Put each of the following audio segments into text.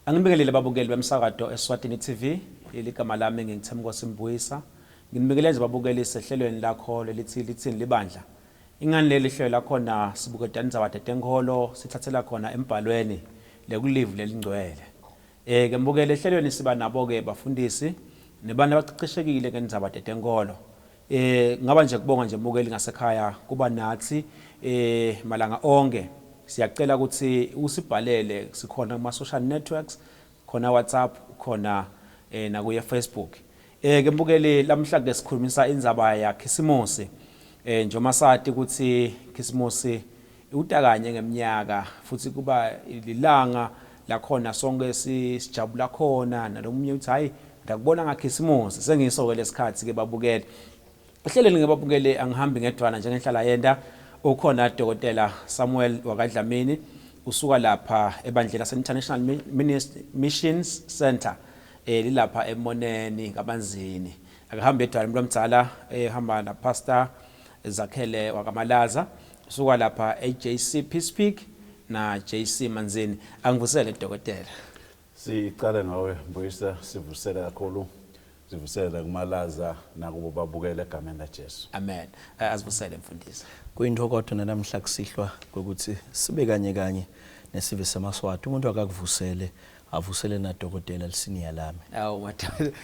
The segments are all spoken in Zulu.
Angibingelele babukeli bemsakazo Eswatini TV, iligama lami ngingithemba Simbuyisa. Nginibingelele babukeli sehlelweni lakho lelithi Litsini Libandla. Ingane leli hlelo lakhona sibukedanisa wadetenkolo sithathela khona embhalweni lekulive lelingcwele. Ke mbukele ehlelweni siba nabo ke bafundisi nebana abaqeqeshekile ngendaba wadetenkolo. Ngaba nje kubonga nje mbukeli ngasekhaya kuba nathi malanga onke. Siyacela ukuthi usibhalele sikhona kuma social networks khona WhatsApp khona na ku Facebook ke mbukeli lamhlanje sikhulumisa indzaba yaKhisimusi njengoba sathi ukuthi Khisimusi utakanye ngeminyaka futhi kuba ilanga lakhona sonke sijabula khona nalomunye uthi hayi ngakubona ngaKhisimusi sengiyisoke lesikhathi ke babukele ehleleni ngebabukele angihambi ngedwana njengenhlala yenda ukhona Dr. Samuel wakadlamini usuka lapha ebandlela International Missions Center lilapha eMoneni kaBanzini akahamba edwana lomdzala ehamba na Pastor Zakhele wakamalaza usuka lapha eJC Peace Peak na JC Manzini angivusele Dr. Sicala ngawe Mbuyisa sivusele kakhulu sivusele kumalaza nakubo babukele egameni laJesu. Amen. Asivusele mfundisi. Kuyinto kodwa namhla kusihlwa ukuthi sibe kanye nesive samaswati umuntu akakuvusele avusele na Dr. Litsini yalami. Awu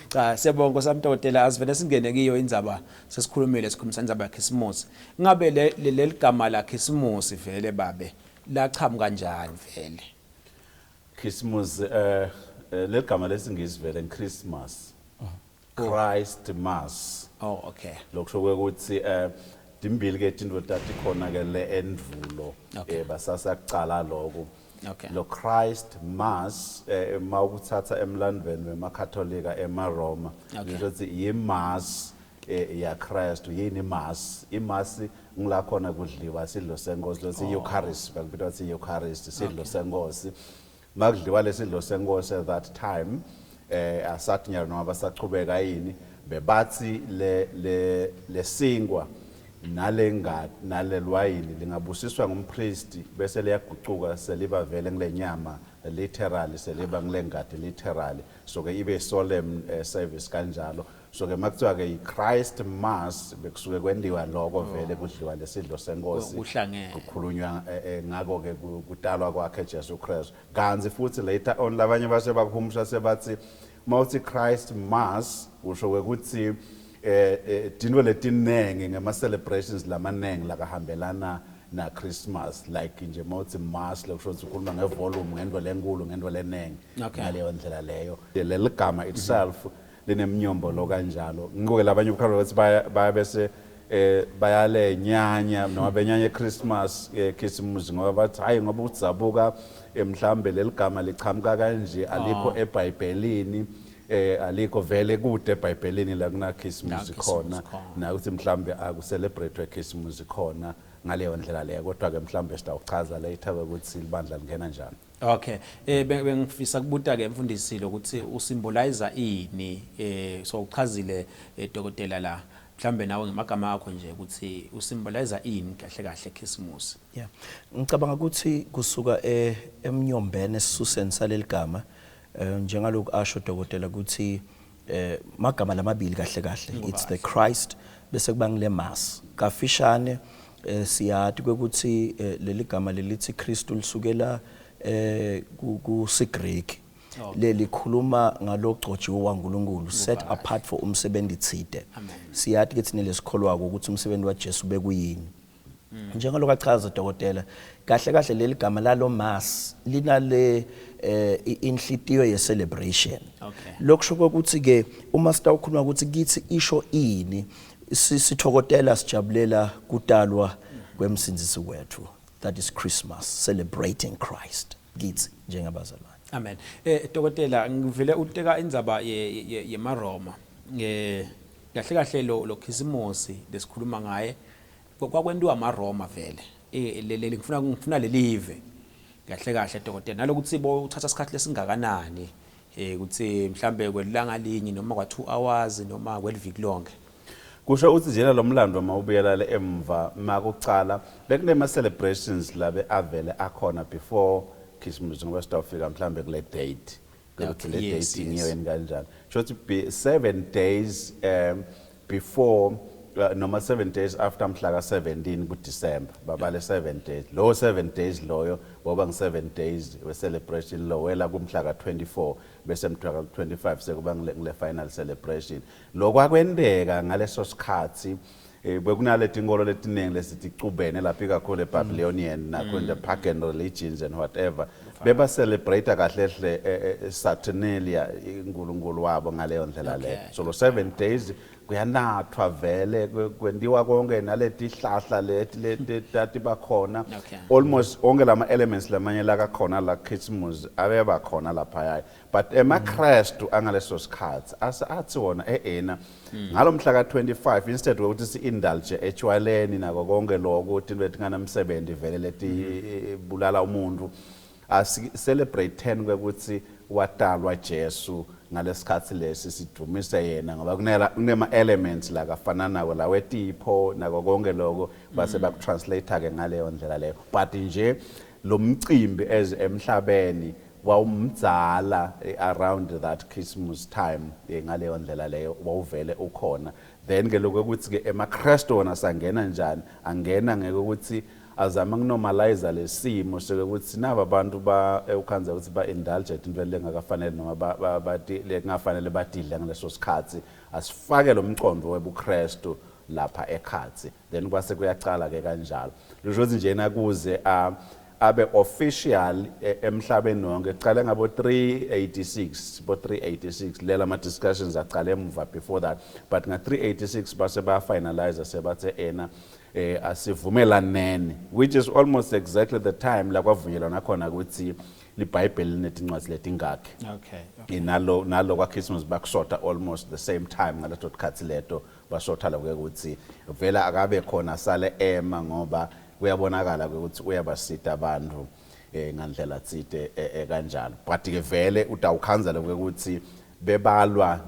cha siyabonga samdokotela asivele singene kiyo indzaba sesikhulumile sikhulumisa indzaba yaKhisimusi. Ngabe leli gama laKhisimusi vele babe lachama kanjani vele? Khisimusi leli gama lesingisi vele Christmas. Christ Mass. Oh okay. Lokusho ukuthi dimbili ke into tathi khona ke le endvulo basasa kucala lokho. Okay. Lo Christ Mass mawukuthatha emlandweni wemakatholika eMaroma ukuthi yimass ya Christ yini mass imass ngila khona kudliwa sidlo senkosi lo Eucharist bakubita ukuthi Eucharist sidlo senkosi makudliwa lesidlo senkosi at that time asathi nyalo noma basachubeka yini bebathi le singwa nalenga nalelwayini lingabusiswa ngumpriest bese liyagucuka seliba vele ngilenyama literally seliba ngilengadi literally so ke ibe solemn service kanjalo so ke makuthiwa ke Christ Mass bekusuke kwendiwa lokho vele kudliwa lesidlo senkosi kukhulunywa ngako ke kutalwa kwakhe Jesu Christ kanzi futhi later on labanye base bakhumusha sebathi mawuthi Christ Mass usho ukuthi dinwe letinenge ngema celebrations lamanenge lakahambelana na Christmas like nje mawuthi mass lokusho ukuthi ukhuluma ngevolume ngento lenkulu ngento lenenge ngaleyo ndlela leyo leli gama itself linemnyombo lo kanjalo ngike labanye ubukhalo ukuthi baya bese bayale nyanya noma benyanya Christmas Khisimusi ngoba bathi hayi ngoba utsabuka mhlambe leligama lichamuka kanje alikho eBhayibhelini alikho vele kude eBhayibhelini la kuna Khisimusi khona na ukuthi mhlambe akucelebrate Khisimusi khona ngaleyo ndlela leyo kodwa ke mhlambe sitawuchaza later ukuthi libandla lingena njani. Okay bengifisa kubuta ke mfundisi ukuthi usymbolize ini so uchazile Dr. la mhlambe nawe ngemagama akho nje ukuthi usymbolize ini kahle Khisimusi. Yeah ngicabanga ukuthi kusuka emnyombene sisuseni saleligama njengaloku asho Dr. ukuthi magama lamabili kahle it's the Christ bese kuba ngile mass kafishane siyathi ukuthi leli gama lelithi Kristu lisukela ku Greek lelikhuluma ngalogcotshiwe waNkulunkulu set apart for umsebenzi thide siyathi ke thina lesikholwa ukuthi umsebenzi waJesu bekuyini njengaloku achaza Dr. kahle leli gama lalo mass linale inhlitiyo ye celebration lokusho ukuthi ke uma sitawukhuluma ukuthi kithi isho ini sithokotela sijabulela kutalwa kwemsindisi wethu that is Christmas celebrating Christ kithi njengabazalwane. Amen. Dr. ngivile uteka indzaba yeMaroma kahle lo Khisimusi lesikhuluma ngaye kwakwendiwa amaroma vele ngifuna lelive kahle Dr. nalokuthi bo uthatha isikhathi lesingakanani ukuthi mhlambe kwelanga linye noma kwa 2 hours noma kweliviki lonke. Kusho ukuthi njena lo mlando mawubuyela le emva makucala bekunema celebrations labe avele akhona before Khisimusi ngoba sitawufika mhlambe kule date ukuthi le Yes, dating yes. yeni kanjani shothi 7 days before noma 7 days after mhla ka 17 ku December babale 7 days lo 7 days loyo boba ngi7 days we celebration lo wela kumhla ka 24 bese mhla ka 25 sekuba ngile final celebration lokwakwendeka ngaleso sikhathi bekunale tinkolo letiningi lesithi icubene lapha kakhulu eBabylonian nakho the pagan religions and whatever beba celebrate kahle hle Saturnalia uNkulunkulu wabo ngaleyo ndlela leyo so lo 7 days kuyanathwa vele kwendiwa konke naleti hlahla leti tati bakhona almost onke lama elements lamanye la kakhona la Christmas abeba khona lapha but emaKristu angaleso sikhathi athi wona ngalomhla ka 25 instead ukuthi si indulge echwaleni nako konke lokho ukuthi bethi nganamsebenzi vele leti bulala umuntu celebrate 10 ukuthi watalwa Jesu ngalesikhathi lesi sidumise yena ngoba kunema elements la kafana nako la wetipho nako konke lokho base bakutranslate ke ngaleyo ndlela leyo but nje lo mcimbi emhlabeni wawumdzala around that Christmas time ngaleyo ndlela leyo wawuvele ukhona then ke lokho ukuthi ke emaKristu wona sangena njani angena ngeke ukuthi azama ukunormalize lesimo sokuthi naba abantu ukhanza ukuthi ba indulge into lengakafanele noma lengafanele badile ngaleso sikhathi asifake lo mcondo webuKristu lapha ekhathi then kwase kuyacala ke kanjalo lokuthi nje nakuze abe official emhlabeni wonke ecala ngabo 386 lela ma discussions aqale emuva before that but nga 386 base ba finalize sebathe asivumelanene which is almost exactly the time la kwavunyelwana khona ukuthi liBhayibheli letincwadi letingakhe nalo kwa Christmas bakusota almost the same time ngaleso sikhathi leto basotha la ukuthi vela akabe khona sale ngoba kuyabonakala ukuthi uyabasita abantu ngandlela tsite kanjalo but ke vele utawukhanzela ukuthi bebalwa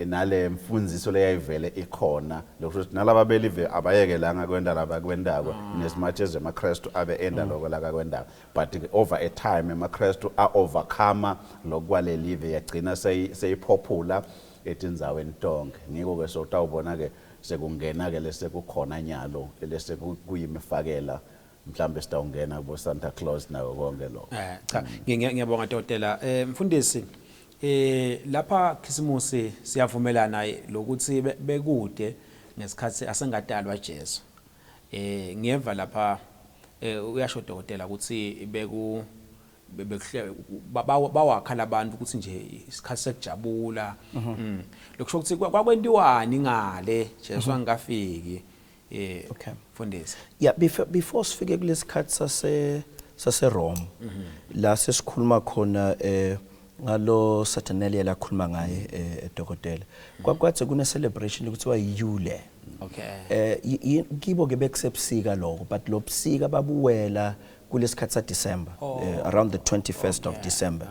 nale mfundiso leyayivele ikhona lokuthi nalaba believe abayeke la ngakwenda laba kwendako nesimathe emaKristu abe enda lokho la kakwendako but over a time emaKristu overcome lokwalelive yagcina seyipopular etindzaweni tonke ngiko ke so utawubona ke sekungena ke lese kukhona nyalo lese kuyimifakela mhlambe sitawungena kubo Santa Claus nayo konke lo cha ngiyabonga Dotela mfundisi lapha khisimusi siyavumelana lokuthi bekude ngesikhathi asengadalwa Jesu ngiyeva lapha uyasho Dotela ukuthi bawakhala abantu ukuthi nje isikhathi sekujabula lokusho ukuthi kwakwentiwani ngale Jesu angikafiki okay mfundisi yeah before sifike kulesikhathi sase Rome la sesikhuluma khona ngalo Saturnalia la khuluma ngaye eDokotela kwathi kuna celebration ekuthiwa yule okay kibo ke bekusebusika lokho but lo busika babuwela kulesikhathi sa December around the 21st of December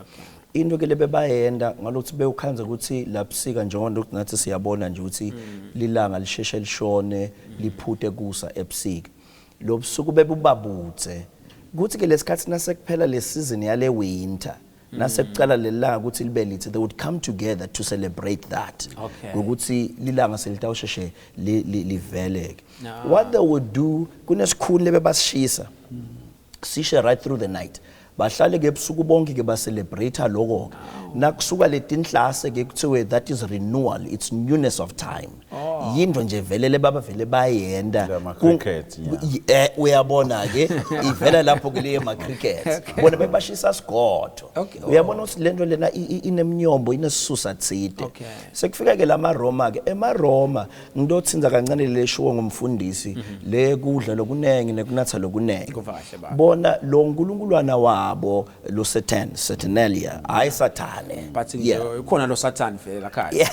into ke lebe bayenda ngalokuthi bewukhanza ukuthi lapsika njengoba nathi siyabona nje ukuthi lilanga lisheshe lishone liphute kusa ebusika lo busuku bebubabutse ukuthi ke lesikhathi nasekuphela le season yale winter nasekucala lelanga ukuthi libe lithi they would come together to celebrate that ukuthi lilanga selitawusheshe liveleke what they would do kunesikhulu lebe basishisa sishe right through the night bahlale ke ebusuku bonke ke ba celebrate lokho nakusuka letinhlase ke kuthiwe that is renewal it's newness of time yinto nje velele baba vele bayenda uyabona ke ivela lapho kule ma cricket bona bebashisa sigodo uyabona ukuthi lento lena inemnyombo inesisusa tsite sekufika ke lama Roma ke ema-Roma ngidothinza kancane leshiwo ngumfundisi le kudla lokunenge nekunatha lokunenge bona lo nkulunkuluwana wabo lo Saturnalia hayi Sathane but khona lo Satan vele lakhaya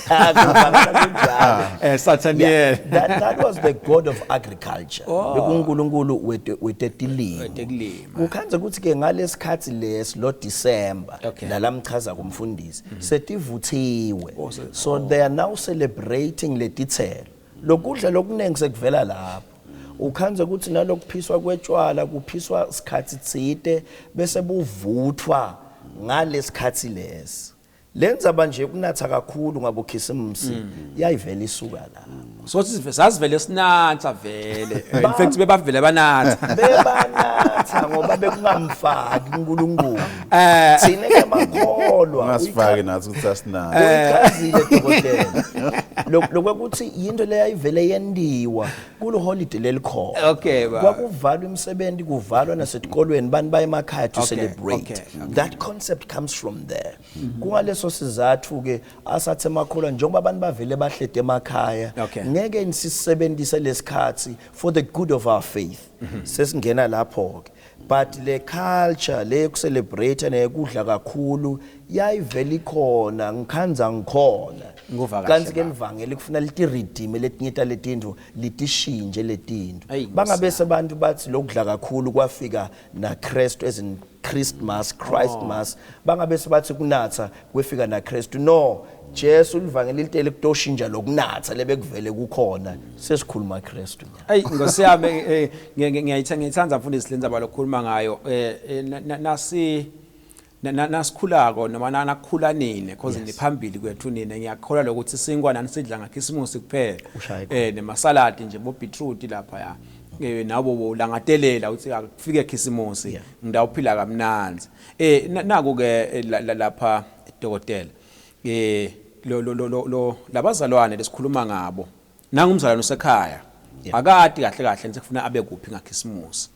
that was the god of agriculture bekunkulunkulu wetetilimo ukhanza ukuthi ke ngalesikhathi lesi lo December lalamchaza kumfundisi setivuthiwe so they are now celebrating letithelo lokudla lokunenge sekuvela lapho ukhanza ukuthi nalokuphiswa kwetshwala kuphiswa isikhathi tsite bese buvuthwa ngalesikhathi lesi lenza manje kunatha kakhulu ngabokhisimusi yayivela isuka la so sasivele sinatha vele in fact bebavele banatha bebanatha ngoba bekungamfaki uNkulunkulu thina ke makholwa Ngasifaki nathi ukuthi asinana. uyichazile dokotela lokuthi into leyayivele yendiwa kulo holiday lelikhona Okay, ba. kwakuvalwa imisebenzi kuvalwa nasetikolweni bani baye emakhaya to celebrate okay. that concept comes from there kungaleso sizathu ke asathe makholwa njengoba abantu bavele bahlede emakhaya Okay. ngeke nisisebenzise lesikhathi for the good of our faith sesingena lapho ke but le culture le kucelebrate nekudla kakhulu yayivela ikhona ngikhanza ngikhona Nguva kahle kanti ke baba. livangeli kufuna lithi redeem letinyita letinto litishinje letinto Ayi, bangabe sebantu bathi lokudla kakhulu kwafika na Christ as in Christmas bangabe sebathi kunatha kwefika na Christ no Jesu livangeli litele kutoshinja lokunatha lebekuvele kukhona sesikhuluma Christ Hey ngosiyami ngiyayithanda mfundisi lenza balokhuluma ngayo nasikhulako noma nakukhulanine because niphambili kwethu nina ngiyakholwa lokuthi sinkwana nisidla ngakhisimusi kuphela nemasaladi nje bo beetroot lapha ya nabo langadelela uthi akufike ekhisimusi ngidawuphila kamnanzi naku ke lapha dokotela lo labazalwane lesikhuluma ngabo nangumzalwane usekhaya akade kahle kahle nje kufuna abe kuphi ngakhisimusi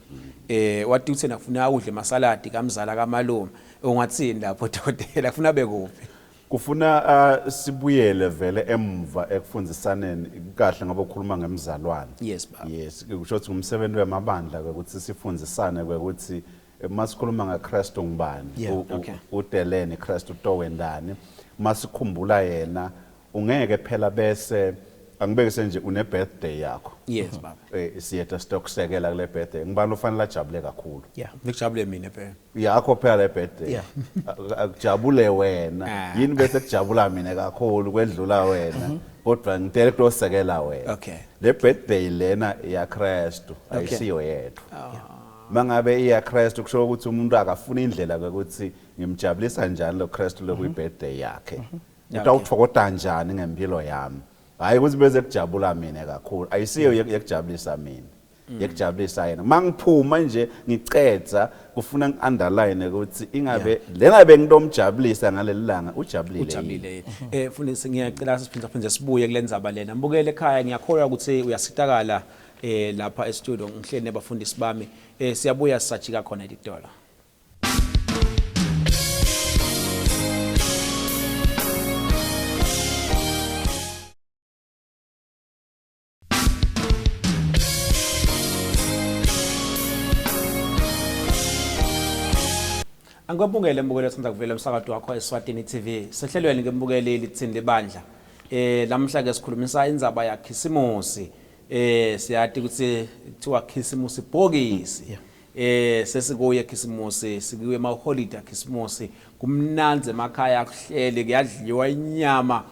wathi uthena kufuna udle masaladi kamzala kamalume ungathini lapho dokotela kufuna abe kuphi Kufuna sibuyele vele emva ekufundisaneni kahle ngoba ukhuluma ngemizalwane. Yes baba. Yes, kusho ukuthi umsebenzi wemabandla ukuthi sifundisane ukuthi masikhuluma ngaKristu ngubani, udelene Kristu towendani, masikhumbula yena ungeke phela bese angibeke nje une birthday yakho. Yes baba. Siyetha stokusekela kule birthday. Ngibani ofanele ajabule kakhulu? Ngijabule mina phela. Yakho phela le birthday. Akujabule wena. Yini bese kujabula mina kakhulu kwedlula wena. Kodwa ngitele kutosekela wena. Okay. Le birthday lena ya Kristu ayisiyo yethu. Mangabe iya Kristu kusho ukuthi umuntu akafuna indlela ukuthi ngimjabulisa njani lo Kristu lo birthday yakhe. Utawuthokoza njani ngempilo yami. Hayi ukuthi bese kujabula mina kakhulu ayisiyo yekujabulisa mina yekujabulisa yena mangiphuma nje ngicetha kufuna ngiunderline ukuthi ingabe lena bengitomjabulisa ngalelilanga ujabulile fundisi ngiyacela siphinda sibuye kulendzaba lena mbukele ekhaya ngiyakholwa ukuthi uyasitakala lapha e-studio ngihleli nebafundisi bami siyabuya sisajika khona editola Angibongele mbukelo sithandwa kuvela umsakazo wakho Eswatini TV. Sehlelweni ngembukeli Litsini Libandla. Lamhla ke sikhulumisa indzaba yakhisimusi. Siyathi ukuthi kuthiwa khisimusi bhokisi. Sesikuye khisimusi, sikuye ma holiday khisimusi. Kumnanzi emakhaya kuhlele kuyadliwa inyama.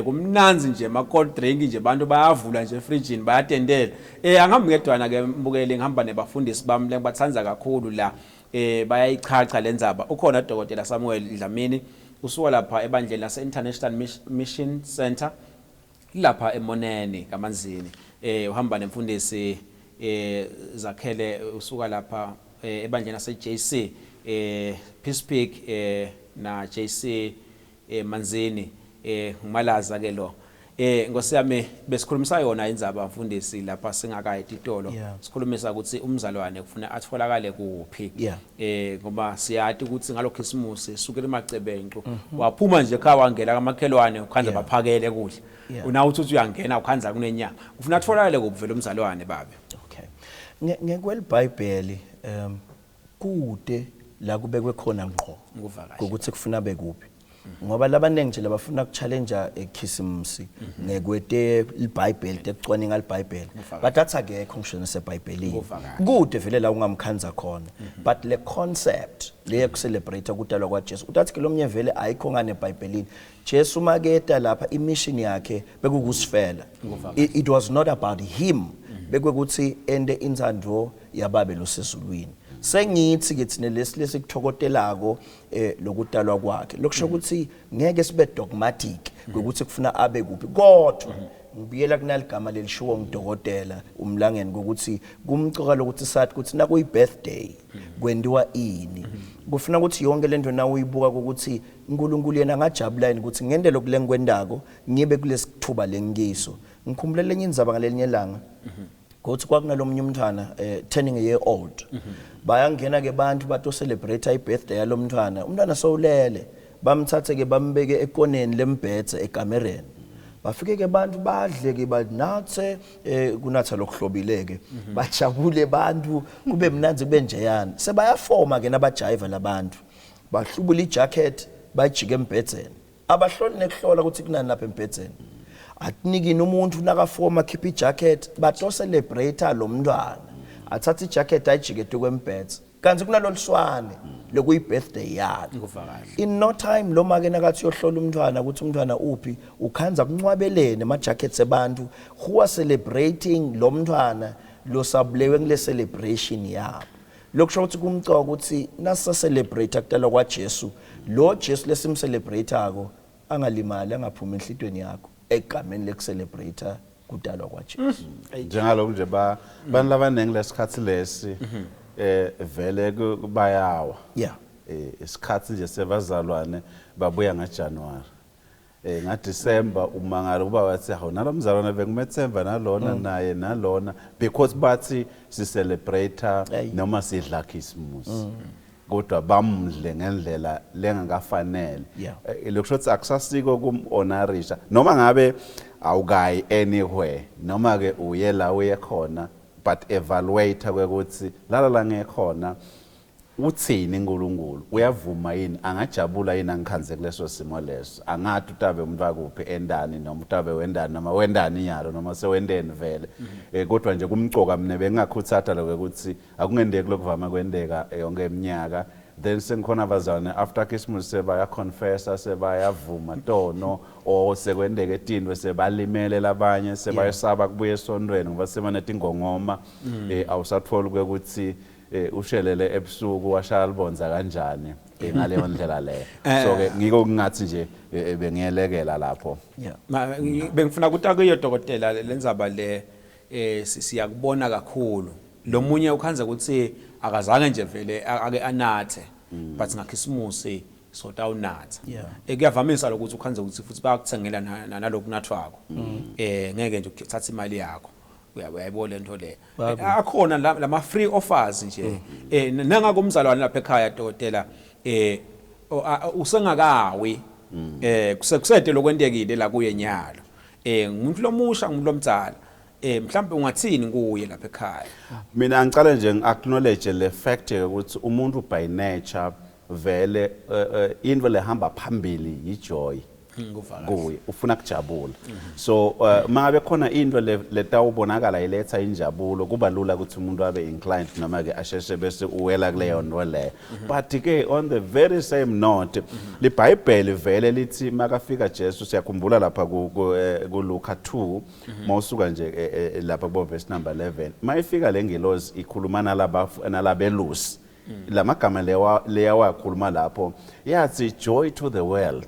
Kumnanzi nje ma cold drink nje abantu bayavula nje fridge bayatendela. Angihambi ngedwana ke mbukeli ngihamba nebafundisi bami lengibathanza kakhulu la. Bayayichacha lenzaba ukhona dokotela Samuel Dlamini usuka lapha ebandleni lase International Mission Center lapha eMonene kaManzini uhamba nemfundisi zakhele usuka lapha ebandleni lase JC Peace Peak na JC Manzini ngimalaza ke lo ngosiyami besikhulumisa yona indzaba mfundisi lapha singakayiti itolo sikhulumisa ukuthi umzalwane kufuna atholakale kuphi ngoba siyathi ukuthi ngalokhisimusi sukela emacebenqo waphuma nje ekhaya wangena kamakhelwane ukhanza baphakele kudla una uthi uyangena ukhanza kunenyama ufuna atholakale kuphi vele umzalwane babe ngekwelibhayibheli kude la kubekwe khona ngqo ukuthi kufuna bekuphi ngoba labanengi nje labafuna ukuchallenge ekhisimusi ngekwete iBhayibheli tekucwaninga iBhayibheli batatha akekho ngisho neseBhayibhelini kude vele la ungamkhanza khona but le concept le celebrate ukudalwa kwaJesu utathi ke lomnye vele ayikho ngane eBhayibhelini Jesu maketa lapha imission yakhe bekukusifela it was not about him bekwekuthi ende inzandvo yababe losezulwini sengithi ke thina lesikuthokotelako lokudalwa kwakhe lokusho ukuthi ngeke sibe dogmatic ukuthi kufuna abe kuphi kodwa ngibiyela kunaligama lelishiwo ngidokotela umlangeni ukuthi kumcoka lokuthi sathi ukuthi nakuyi birthday kwendiwa ini kufuna ukuthi yonke lento na uyibuka ukuthi uNkulunkulu yena ngajabula yini ukuthi ngendelo kulenkwendako ngibe kulesithuba lengiso ngikhumbulele enye indzaba ngalelinye ilanga ukuthi kwakunalomnye umntwana turning a year old bayangena ke bantu bato celebrate ibirthday yalomntwana umntwana sowulele bamthathe ke bambeke ekoneni lembhethe ekamereni bafike ke bantu badle ke banathe kunatha lokuhlobileke bajabule bantu kube mnanzi kube njeyana sebayafoma ke nabajiva labantu bahlubula ijacket bajike embhedzeni abahloli nekuhlola ukuthi kunani lapha embhedzeni atiniki umuntu nakafoma khipha ijacket bato celebrate lo mntwana athatha ijacket ayijike kwembhedze kanti kunaloluswane lokuyi birthday yakhe in no time lo make nakathi yohlola umntwana ukuthi umntwana uphi ukhanza kuncwabelene ama jackets ebantu who are celebrating lo mntwana lo sabulewe ngile celebration yabo lokusho ukuthi kumcoka ukuthi nasa celebrate akudala kwaJesu lo Jesu lesimcelebrate ako angalimali angaphuma enhlitweni yakho egameni lekucelebrate kudalwa kwaJesu njengalo nje bantu labanenge lesikhathi lesi vele kubayawa isikhathi nje sebazalwane babuya ngaJanuary ngaDecember umangalo kuba wathi hawu nalomzalwane bengumethemba nalona naye nalona because bathi si celebrate noma sidla Christmas kodwa bamdle ngendlela lengakafanele lokusho ukuthi akusasiko kumhonorisha noma ngabe awukayi anywhere noma ke uye la uye khona but evaluate ukuthi la ngekhona uthini uNkulunkulu uyavuma yini angajabula yini angikhanze kuleso simo leso angathi utabe umuntu wakuphi endani noma utabe wendani noma wendani yalo noma sewendeni vele kodwa nje kumcoka mina bengakhuthatha lokho ukuthi akungendeki lokuvama kwendeka yonke eminyaka then sengikhona abazane after Christmas sebaya confessa sebayavuma tono o sekwendeke etindwe sebalimele labanye sebayesaba kubuye esondweni ngoba semaneti ingongoma awusathola ukuthi ushelele ebusuku washaya libonza kanjani ngaleyo ndlela leyo so ke ngiko kungathi nje bengiyelekela lapho bengifuna ukuthi akuyo dokotela lenzaba le siyakubona kakhulu lo munye ukhanza ukuthi akazange nje vele ake anathe but ngakhisimusi sota unatha kuyavamisa lokuthi ukhanza ukuthi futhi bayakuthengela naloku nathwako ngeke nje ukuthatha imali yakho uyayibona lento le akhona lama free offers nje nangako umzalwane lapha ekhaya dokotela usengakawi kusede lokwendekile la kuye nyalo umuntu lomusha umuntu lomdzala mhlawumbe ungathini kuye lapha ekhaya mina ngicala nje ngiacknowledge le fact ukuthi umuntu by nature vele into lehamba phambili yijoy kuye ufuna kujabula so mangabe khona into letawubonakala iletha injabulo kuba lula ukuthi umuntu abe inclined noma ke asheshe bese uwela kuleyo nto le but ke on the very same note liBhayibheli vele lithi makafika Jesu siyakhumbula lapha ku Luka 2 mawusuka nje lapha bo verse number 11 mayifika lengelozi ikhulumana nalabelusi lamagama leya wakhuluma lapho yathi joy to the world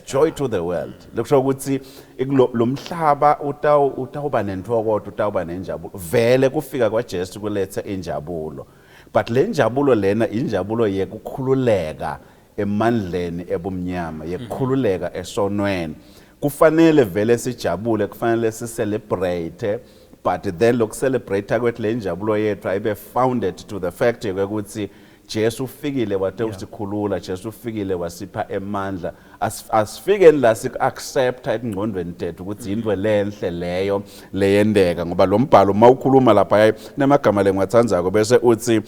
joy to the world lokusho ukuthi lo mhlaba utawuba nentokodo utawuba nenjabulo vele kufika kwaJesu kuletha injabulo but le njabulo lena injabulo yekukhululeka emandleni ebumnyama yekukhululeka esonweni kufanele vele sijabule kufanele sicelebrate but then loku celebrate kwethu le njabulo yethu ayibe founded to the fact ukuthi Jesu ufikile wathe usikhulula Jesu ufikile wasipha emandla asifike la accept ingqondweni tethu ukuthi into lenhle leyo leyendeka ngoba lo mbhalo mawukhuluma lapha nemagama lengwathandzako bese uthi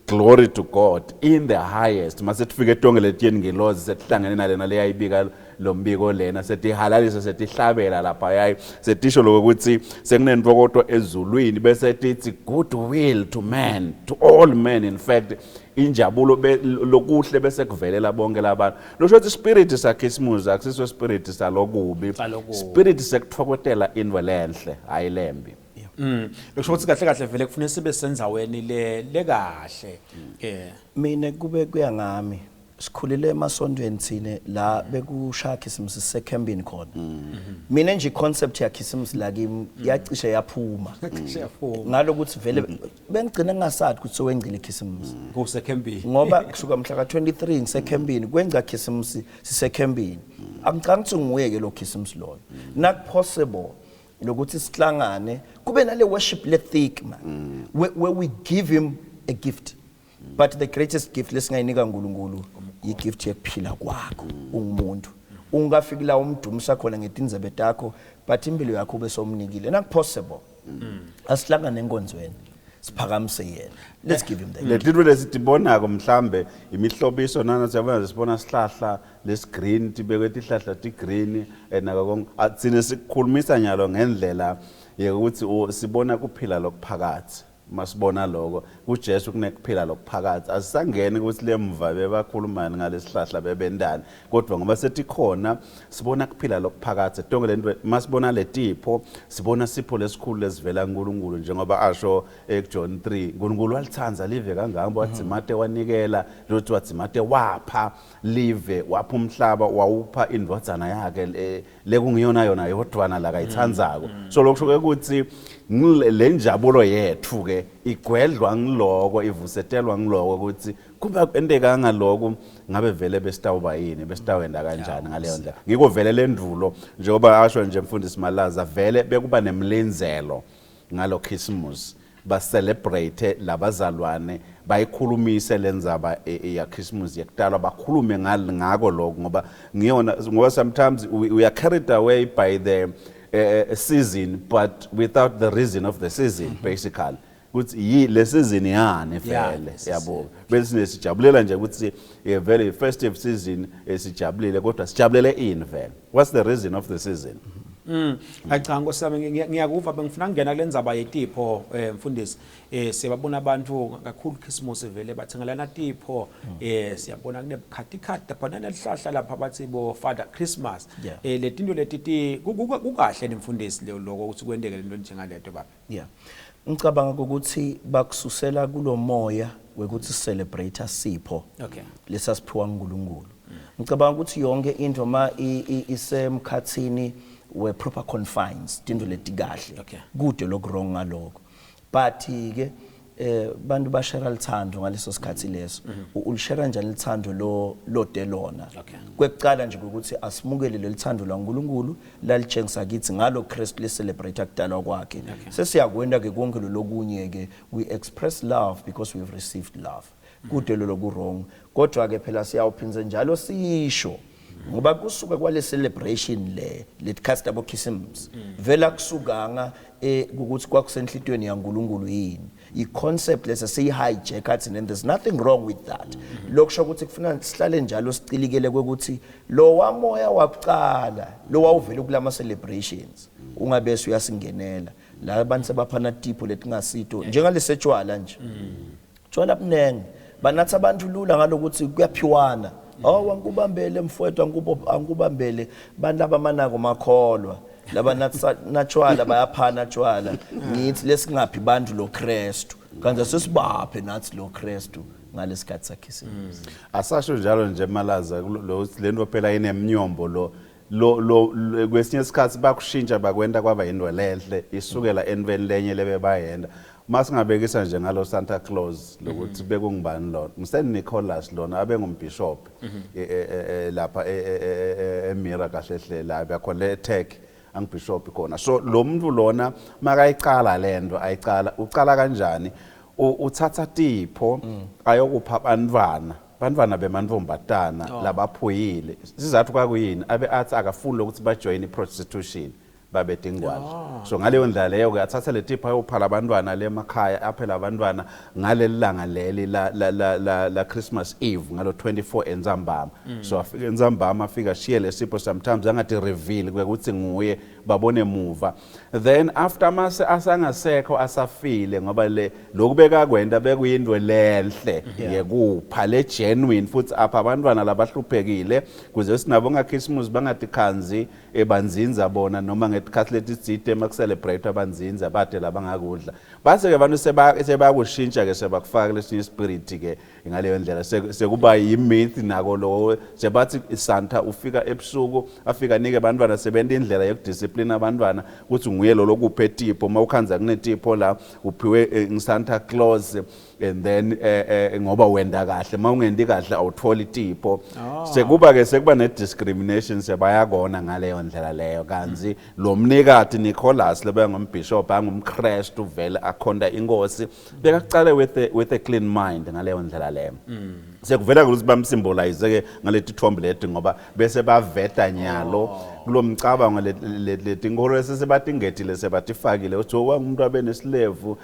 glory to God in the highest mase sifike etonge letiyeni ngelozi sesihlangene nalena leyayibika lo mbiko lena setihalalisa setihlabela lapha yayi setisho lokuthi sekunentokoto ezulwini bese tithi good will to man to all men in fact injabulo lokuhle bese kuvelela bonke labantu losho ukuthi spirit saKhisimusi akusiso spirit salokubi spirit sekuthokotela into lenhle ayilembi Lokusho ukuthi kahle kahle vele kufanele sibe senzaweni le kahle. Mina kube kuyangami sikhulile emasontweni thine la bekushaya khisimusi sekembini khona. Mina nje concept ya khisimusi la kimi yacishe yaphuma. Ngalokuthi vele bengigcina ngingasathi ukuthi sowengcile khisimusi. Kusekembini. Ngoba kusuka mhla ka-23 ngisekembini kwenza khisimusi sisekembini. Angicanga ukuthi nguye lo khisimusi loyo. Not possible lokuthi sihlangane kube nale worship le thick man where we give him a gift. But the greatest gift lesingayinika uNkulunkulu igift yokuphila kwakho ungumuntu. Ungafiki la umdumisa khona ngetinzebe takho but impilo yakho besomnikile. Not possible. Asihlangane enkonzweni. Siphakamise yena. Let's give him that. Lethu lesitibonako mhlambe imihlobiso nana siyabona sibona sihlahla lesigreen tibekwe ihlahla tigreen nakho atsine sikukhulumisa nyalo ngendlela yokuthi sibona kuphila lokuphakathi. Masibona lokho kuJesu kunekuphila lokuphakathi asisangene ukuthi lemva bebakhuluma ngalesihlahla bebendani kodwa ngoba sethi khona sibona kuphila lokuphakathi tonke lento masibona letipho sibona sipho lesikhulu lesivela kuNkulunkulu njengoba asho eJohn 3 uNkulunkulu walithanza live kangaka wathi Mate wanikela lokuthi wathi Mate wapha live wapha umhlaba wawupha indvodzana yakhe lekungiyona yona yodwana la kayithanzako so lokusho ukuthi lenjabulo yethu ke igwedlwa ngiloko ivusetelwa ngiloko ukuthi kuba kwendeka ngaloko ngabe vele besitawuba yini besitawenda kanjani ngaleyo ndlela ngiko vele lendulo njengoba asho nje mfundisi Malaza vele bekuba nemlenzelo ngalo Christmas ba celebrate labazalwane bayikhulumise lenzaba ya Christmas yakudala bakhulume ngako lokho ngoba sometimes we are carried away by the season but without the reason of the season basically ukuthi le season yani vele yabo bese sijabulela nje ukuthi a very festive season esijabulile kodwa sijabulele ini vele what's the reason of the season Cha ngosami ngiyakuva bengifuna ngena kulenzaba yetipho mfundisi siyabona abantu kakhulu Christmas vele bathengelana tipho siyabona kunebukhatikhati khona nelihlahla lapha bathi bo Father Christmas letinto letiti kukahle nemfundisi lokho ukuthi kwendeke lento njengaleto baba ngicabanga ukuthi bakususela kulomoya wekuthi celebrate sipho lesasiphiwa uNkulunkulu ngicabanga ukuthi yonke into ma isemkhathini we proper confines tinto letikahle kude lokurong ngaloko but ke bantu bashare lithando ngaleso sikhathi leso ulishare njani lithando lo delona kwekucala nje ukuthi asimukele lelithando laNkulunkulu lalitshengisa kithi ngalo Christ le celebrate akudalwa kwakhe sesiyakwenda ke konke lokunye ke we express love because we've received love kude lokurong kodwa ke phela siyawuphinze njalo sisho ngoba kusuka kwale celebration le custom okhisms vela kusukanga ukuthi kwakusenhlitweni yaNkulunkulu yini iconcept lesa siyi hijack athi and there's nothing wrong with that lokusho ukuthi kufanele sihlale njalo sicilikele ukuthi lo wamoya wakucala lo wawuvela kulama celebrations ungabese uyasingenela la abantu sebaphana tipho letingasito njengalesejwala nje tshwala bunenge banathi abantu lula ngalokuthi kuyaphiwana wankubambele mfowethu angubambele bantu abamanako makholwa laba natshwala bayaphana tshwala ngithi lesingaphi bantu lo Kristu kanti sesibaphe nathi lo Kristu ngalesikhathi sakhe asasho njalo nje Malaza lento phela inemnyombo lo kwesinye isikhathi bakushintsha bakwenda kwaba into lenhle isukela enveni lenye lebebayenda masingabekisa nje ngalo Santa Claus lokuthi bekungibani lo Mseni Nicholas lona abengumbishop lapha eMira kahlehle la yakhona eTech angibishop khona so lo muntu lona makayicala lento ayicala ucala kanjani uthatha tipho ayokupha abantwana bemantombatana labaphoyile sizathu kwakuyini abe athi akafuni ukuthi bajoin iprostitution babedingwana so ngaleyo ndlela leyo ke athatha letipho ayophala abantwana lemakhaya aphela abantwana ngalelilanga leli la Christmas Eve ngalo 24 enzambama so afika enzambama afika shiye lesipho sometimes angathi reveal ukuthi nguye babone emuva. Then after mase asangasekho asafile ngoba lokubeka kwenda bekuyindwe lenhle yekupha le genuine futhi apha abantwana labahluphekile kuze sinabo ngakhisimusi bangatikhanzi ebanzinza bona noma ngetikhathi tsite makucelebrate abanzinza bade labangakudla base ke abantu sebakushintsha ke sebakufaka lesinye spirit ke ngaleyo ndlela sekuba yimyth nako lo sebathi Santa ufika ebusuku afika nike abantwana sebenta indlela yokudiscipline abantwana ukuthi nguye lo lokuphe tipo mawukhanza kunetipho la uphiwe Santa Claus and then ngoba wenda kahle mawungendi kahle awutholi tipo sekuba ke sekuba ne discrimination sebayakona ngaleyo ndlela leyo kanzi lo mnikati Nicholas lebe ngombishop angumKristu vele akhonda inkosi bekakucala with a clean mind ngaleyo ndlela leyo sekuvela ukuthi bamsymbolize ke ngaleti thombe leti ngoba bese baveta nyalo kulomcabango letingoro sesebatingethile sebatifakile uthi umuntu abenesilevu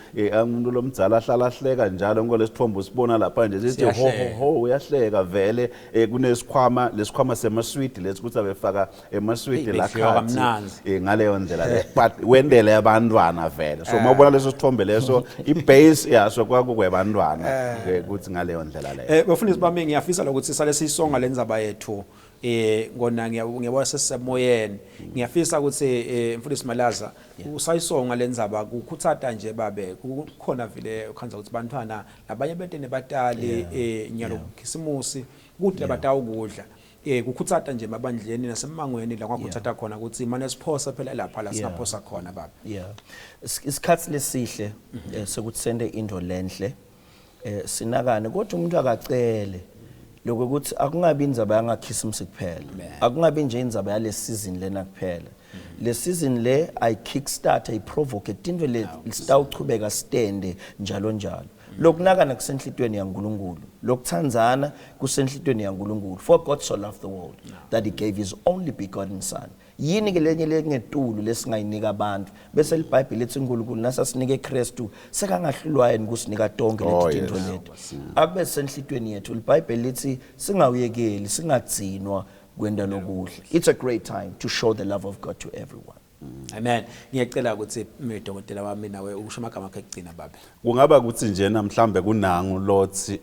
umuntu lomdzala ahlala hleka njalo ngolesithombe usibona lapha nje sithi ho uyahleka vele kunesikhwama lesikhwama semaswiti lesikuthi abefaka emaswiti la khathi ngaleyo ndlela le but wendele abantwana vele so mawubona leso sithombe leso ibase yaso kwakukwebantwana ukuthi ngaleyo ndlela le bafundisi bami ngiyafisa lokuthi sale sisonga lenzaba yethu ngona ngiyabona sesemoyeni ngiyafisa ukuthi mfundisi Malaza usayisonga lenzaba kukhuthata nje babe kukhona vile ukhanza ukuthi bantwana labanye betene batali nyalo khisimusi ukuthi labatawu kudla kukhuthata nje mabandleni nasemangweni la kwakhuthata khona ukuthi imane siphosa phela lapha la singaphosa khona baba isikhathi lesihle sokuthi sende into lenhle sinakane kodwa umuntu akacele lokho ukuthi akungabi inzaba yangakhisimusi kuphela akungabi nje inzaba yale season lena kuphela le season le I kickstart I provoke into le sitawuchubeka stende njalo njalo lokunakana kusenhlitweni yaNkulunkulu lokuthandzana kusenhlitweni yaNkulunkulu for God so loved the world that he gave his only begotten son yini ke lenye lengetulu lesingayinika abantu bese iBhayibheli lithi uNkulunkulu nasasinike eKristu sekangahlulwa yini kusinika tonke letinto lethu akube senhlitweni yethu iBhayibheli lithi singawuyekeli singadzinwa kwenda lokuhle it's a great time to show the love of God to everyone. Amen. Ngiyacela ukuthi medokotela wami nawe usho amagama akhe ekugcina babe. Kungaba ukuthi nje namhlambe kunangu lothi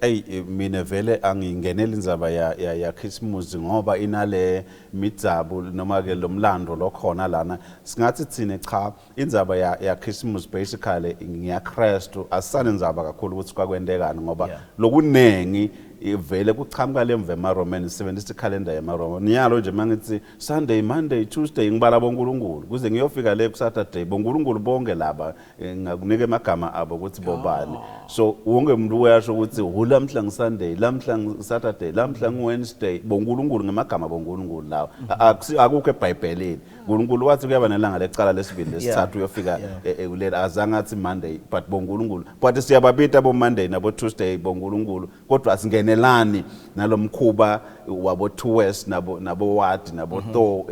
mina vele angingenela inzaba ya Christmas ngoba inale midzabu noma ke lomlando lokhona lana singathi thine cha inzaba ya Christmas basically ngiyaKristu asisane inzaba kakhulu ukuthi kwakwendekani ngoba lokunengi vele kuchamuka lemve emaRoman sisebenzisa calendar yemaRoman nyalo nje mangithi Sunday Monday Tuesday ngibala boNkulunkulu kuze ngiyofika le kuSaturday boNkulunkulu bonke laba ngakunike amagama abo ukuthi bobani so wonke umuntu uyasho ukuthi ulamhla ngiSunday lamhla ngiSaturday lamhla ngiWednesday boNkulunkulu ngemagama boNkulunkulu lawo akukho eBhayibhelini uNkulunkulu wathi kuyaba nelanga lecala lesibili lesithathu uyofika ulela azangathi Monday but boNkulunkulu but siyababita bo Monday nabo Tuesday boNkulunkulu kodwa singenelani nalomkhuba wabo West nabo Wadi nabo Tho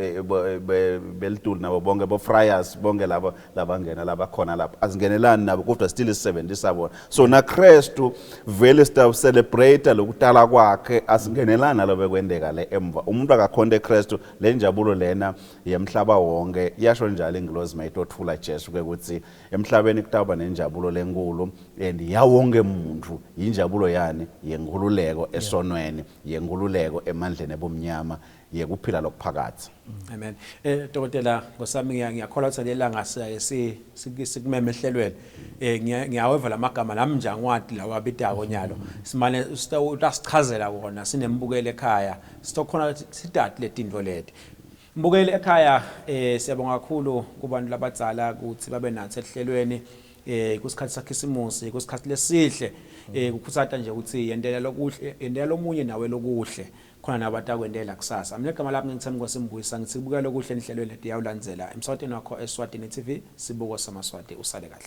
beltul nabo bonke bo Friars bonke laba labangena laba khona lapha asingenelani nabo kodwa still isebenzisa bona so na Kristu vele sta celebrate lokutala kwakhe asingenelana lobe kwendeka le emva umuntu akakhonde Kristu le njabulo lena yemhlaba wonke yasho njalo ingilozi mayitothula Jesu ukuthi emhlabeni kutaba nenjabulo lenkulu and yawonke umuntu injabulo yani yenkululeko esonweni yenkululeko emandleni ebumnyama yekuphila lokuphakathi. Amen. Dokotela ngosami ngiyakholwa ukuthi lelanga sikumeme ehlelweni ngiyaweva lamagama namnja ngwadi lawa bidako nyalo simane utasichazela kona sinembukelo ekhaya sitokhona sitati letinto leti mbukelo ekhaya siyabonga kakhulu kubantu labadzala ukuthi babe nathi ehlelweni kusikhathi sakhisimusi kusikhathi lesihle ukhuthata nje ukuthi yendela lokuhle yendela lomunye nawe lokuhle khona nabatakwendela kusasa mina igama lami ngithemba ngoSimbuyisa ngithi kubukela lokuhle enhlelweni leti yawulandzela emsakweni wakho Eswatini TV sibuko samaswati usale kahle.